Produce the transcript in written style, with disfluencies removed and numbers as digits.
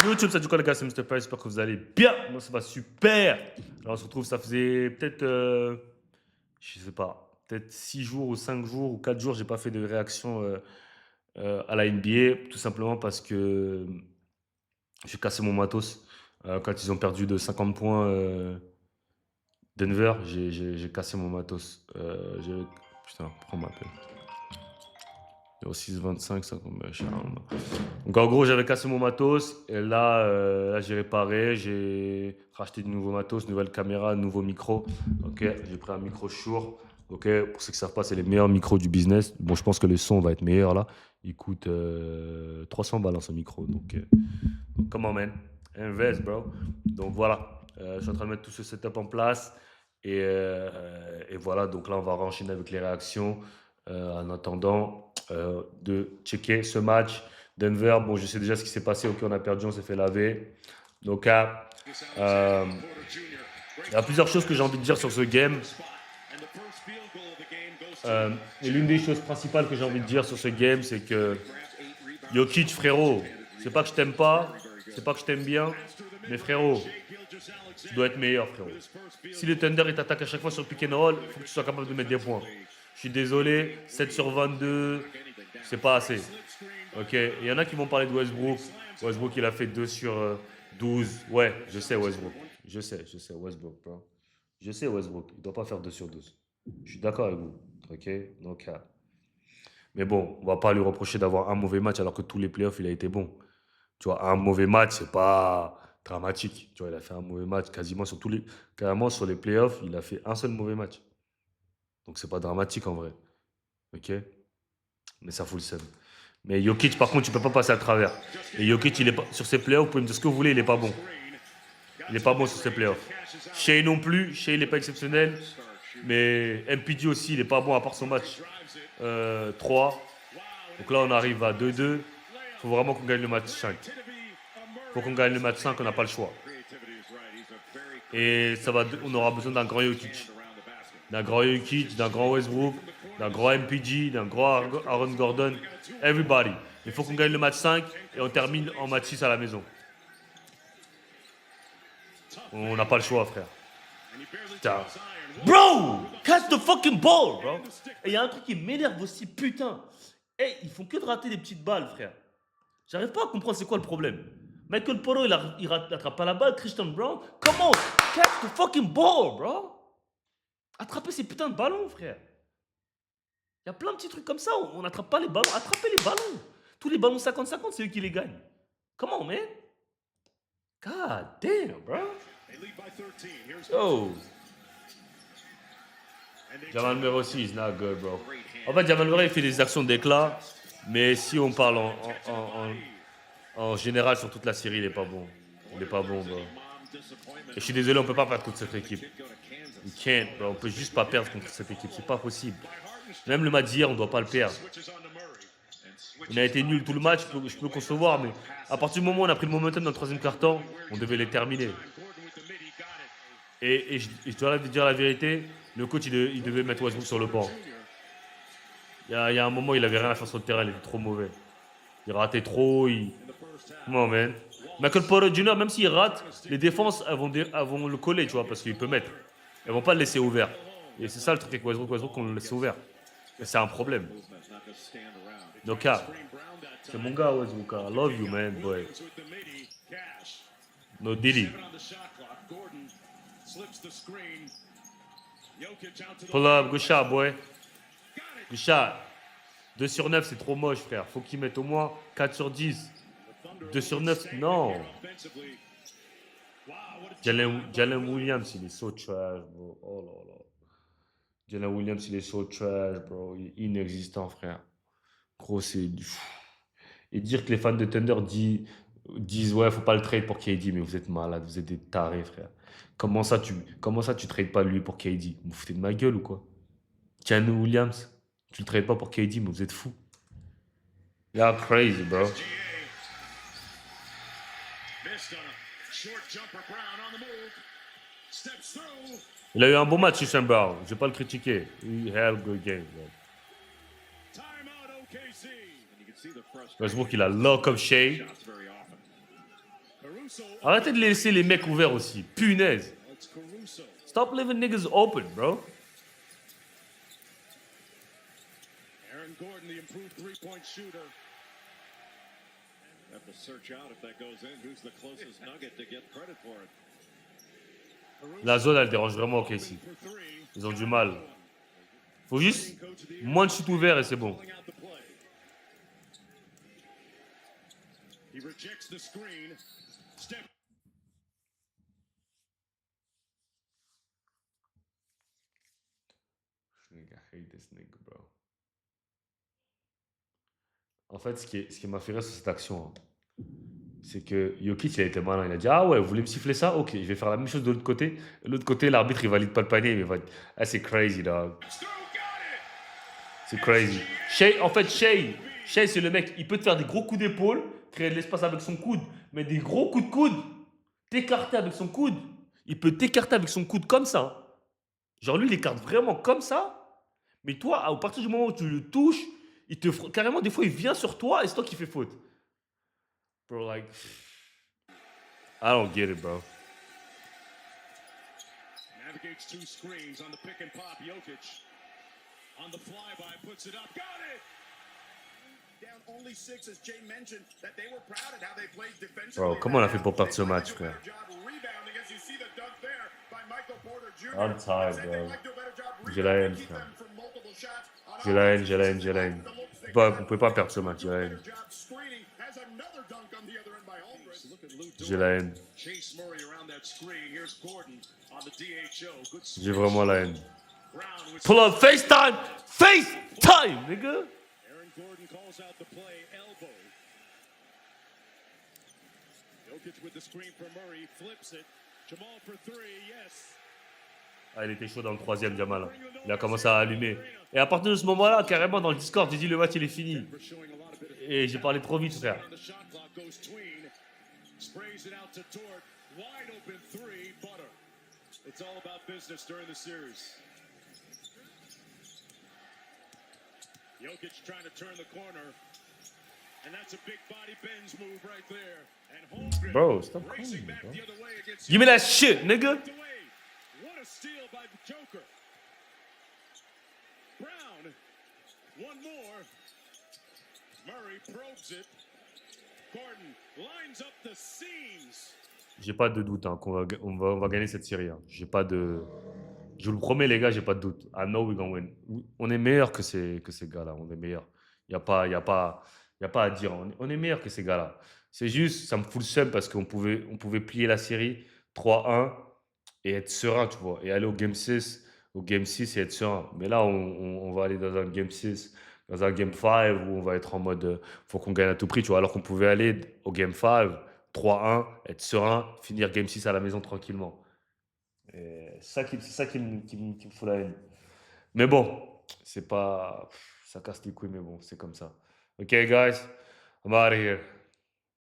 YouTube, ça du quoi les gars, c'est Mr. Price, j'espère que vous allez bien. Moi ça va super. Alors on se retrouve, ça faisait peut-être, je sais pas, peut-être 6 jours ou 5 jours ou 4 jours, j'ai pas fait de réaction à la NBA, tout simplement parce que j'ai cassé mon matos. Quand ils ont perdu de 50 points Denver, j'ai cassé mon matos. Putain, pourquoi on m'appelle 0625, ça tombe cher. Donc en gros, j'avais cassé mon matos et là, j'ai réparé, j'ai racheté de nouveaux matos, nouvelle caméra, nouveau micro. Ok, j'ai pris un micro Shure. Ok, pour ceux qui ne savent pas, c'est les meilleurs micros du business. Bon, je pense que le son va être meilleur là. Il coûte 300 balles ce micro. Donc come on man, invest bro. Donc voilà, je suis en train de mettre tout ce setup en place et voilà. Donc là, on va enchaîner avec les réactions. En attendant de checker ce match. Denver, bon, je sais déjà ce qui s'est passé. Ok, on a perdu, on s'est fait laver. Donc, il y a plusieurs choses que j'ai envie de dire sur ce game. Et l'une des choses principales que j'ai envie de dire sur ce game, c'est que Jokic, frérot, c'est pas que je t'aime pas, c'est pas que je t'aime bien, mais frérot, tu dois être meilleur, frérot. Si le Thunder il t'attaque à chaque fois sur le pick and roll, il faut que tu sois capable de mettre des points. Je suis désolé, 7 sur 22, c'est pas assez. Ok, il y en a qui vont parler de Westbrook. Westbrook, il a fait 2 sur 12. Ouais, je sais Westbrook. Je sais Westbrook, bro. Je sais Westbrook. Il doit pas faire 2 sur 12. Je suis d'accord avec vous. Ok, donc, mais bon, on va pas lui reprocher d'avoir un mauvais match alors que tous les playoffs, il a été bon. Tu vois, un mauvais match, c'est pas dramatique. Tu vois, il a fait un mauvais match quasiment sur carrément sur les playoffs, il a fait un seul mauvais match. Donc c'est pas dramatique en vrai. Ok, mais ça fout le seum. Mais Jokic, par contre, tu peux pas passer à travers. Et Jokic, il est pas, sur ses playoffs, vous pouvez me dire ce que vous voulez, il est pas bon. Il est pas bon sur ses playoffs. Shea non plus, Shea il est pas exceptionnel. Mais MPD aussi, il est pas bon à part son match 3. Donc là, on arrive à 2-2. Il faut vraiment qu'on gagne le match 5. Il faut qu'on gagne le match 5, on n'a pas le choix. Et on aura besoin d'un grand Jokic. D'un grand Jokic, d'un grand Westbrook, d'un grand MPG, d'un grand Aaron Gordon. Everybody. Il faut qu'on gagne le match 5 et on termine en match 6 à la maison. On n'a pas le choix, frère. Putain. Bro! Catch the fucking ball, bro! Et il y a un truc qui m'énerve aussi, putain. Hey, ils font que de rater des petites balles, frère. J'arrive pas à comprendre c'est quoi le problème. Michael Porro, il rattrape pas la balle. Christian Brown, come on! Catch the fucking ball, bro! Attrapez ces putains de ballons, frère. Il y a plein de petits trucs comme ça, on n'attrape pas les ballons. Attrapez les ballons. Tous les ballons 50-50, c'est eux qui les gagnent. Comment, man? God damn, bro. Oh. Jamal Murray aussi, is not good, bro. En fait, Jamal Murray, il fait des actions d'éclat, mais si on parle en général sur toute la série, il est pas bon. Il est pas bon, bro. Et je suis désolé, on peut pas perdre contre cette équipe. We can't, bro. On peut juste pas perdre contre cette équipe, c'est pas possible. Même le match d'hier, on doit pas le perdre. On a été nul tout le match, je peux concevoir, mais à partir du moment où on a pris le momentum dans le troisième quart-temps, on devait les terminer. Et je dois dire la vérité, le coach, il devait mettre Westbrook sur le banc. Il y a un moment, il avait rien à faire sur le terrain, il était trop mauvais. Il ratait trop, Comment, man? Michael Porter Jr., même s'il rate, les défenses elles vont le coller, tu vois, parce qu'il peut mettre. Elles vont pas le laisser ouvert. Et c'est ça le truc avec Westbrook, on le laisse ouvert. Et c'est un problème. Donc, c'est mon gars, Westbrook. I love you, man, boy. No Diddy. Pull up, good shot, boy. Good shot. 2 sur 9, c'est trop moche, frère. Faut qu'il mette au moins 4 sur 10. 2 sur 9, non. Jalen Williams, il est so trash, bro. Oh là là. Jalen Williams, il est so trash, bro. Il est inexistant, frère. Gros, c'est du fou. Et dire que les fans de Thunder disent ouais, faut pas le trade pour KD, mais vous êtes malades, vous êtes des tarés, frère. Comment ça, tu trades pas lui pour KD? Vous vous foutez de ma gueule ou quoi? Jalen Williams, tu le trades pas pour KD, mais vous êtes fous. You're crazy, bro. Il a eu un bon match, Christian Brown. Je vais pas le critiquer. He had a good game, bro. Westbrook, il a lock up Shea. Arrêtez de laisser les mecs ouverts aussi. Punaise. Stop leaving niggas open, bro. Aaron Gordon, the improved three-point shooter. Have to search out if that goes in. Who's the closest nugget to get credit for it? La zone, elle dérange vraiment OKC. Ils ont du mal. Faut juste moins de shoot ouvert et c'est bon. He rejects the screen. Step. I hate this nigga, bro. En fait, ce qui m'a fait rire sur cette action, hein, c'est que Jokic, il a été malin. Il a dit, ah ouais, vous voulez me siffler ça? Ok, je vais faire la même chose de l'autre côté. De l'autre côté, l'arbitre, il valide pas le panier, mais il valide. Ah, c'est crazy, dog. C'est crazy. En fait, Shea, c'est le mec, il peut te faire des gros coups d'épaule, créer de l'espace avec son coude, mais des gros coups de coude, t'écarter avec son coude. Il peut t'écarter avec son coude comme ça. Genre, lui, il écarte vraiment comme ça. Mais toi, à partir du moment où tu le touches, carrément, des fois, il vient sur toi et c'est toi qui fais faute. Bro, like, I don't get it, bro. Navigates two screens on the pick and pop. Jokic on the flyby puts it up. Got it. Down only 6, as Jay mentioned, that they were proud at how they played defensively. Bro, comment on a fait pour perdre ce match, frère? I'm tired, bro. J'ai la haine, frère. J'ai la haine, j'ai la haine, j'ai la haine. On peut pas perdre ce match, j'ai la haine. J'ai la haine. J'ai vraiment la haine. Pull up FaceTime! FaceTime, nigga! Aaron Gordon calls out the play, elbow. Jokic with the screen for Murray, flips it. Jamal for three, yes. Ah, il était chaud dans le troisième, Jamal. Il a commencé à allumer. Et à partir de ce moment-là, carrément, dans le Discord, j'ai dit le match, il est fini. Et j'ai parlé trop vite, frère. Sprays it out to Dort. Wide open three, butter. It's all about business during the series. Jokic trying to turn the corner. And that's a big body bends move right there. And Holmgren Bro, stop calling racing me, back bro. the other way against Give me that shit, nigga. What a steal by the Joker. Brown. One more. Murray probes it. Gordon lines up the seams. J'ai pas de doute hein, on va gagner cette série. Hein. J'ai pas de... Je vous le promets, les gars, j'ai pas de doute. I know we're gonna win. On est meilleur que ces gars-là. On est meilleur. Il n'y a, y a pas à dire. On est meilleur que ces gars-là. C'est juste, ça me fout le seum parce qu'on pouvait plier la série 3-1 et être serein, tu vois. Et aller au Game 6 et être serein. Mais là, on va aller dans un Game 6, dans un Game 5 où on va être en mode faut qu'on gagne à tout prix, tu vois. Alors qu'on pouvait aller au Game 5, 3-1, être serein, finir Game 6 à la maison tranquillement. C'est ça qui me fout la haine. Mais bon, c'est pas... Ça casse les couilles, mais bon, c'est comme ça. Ok, guys, I'm out of here.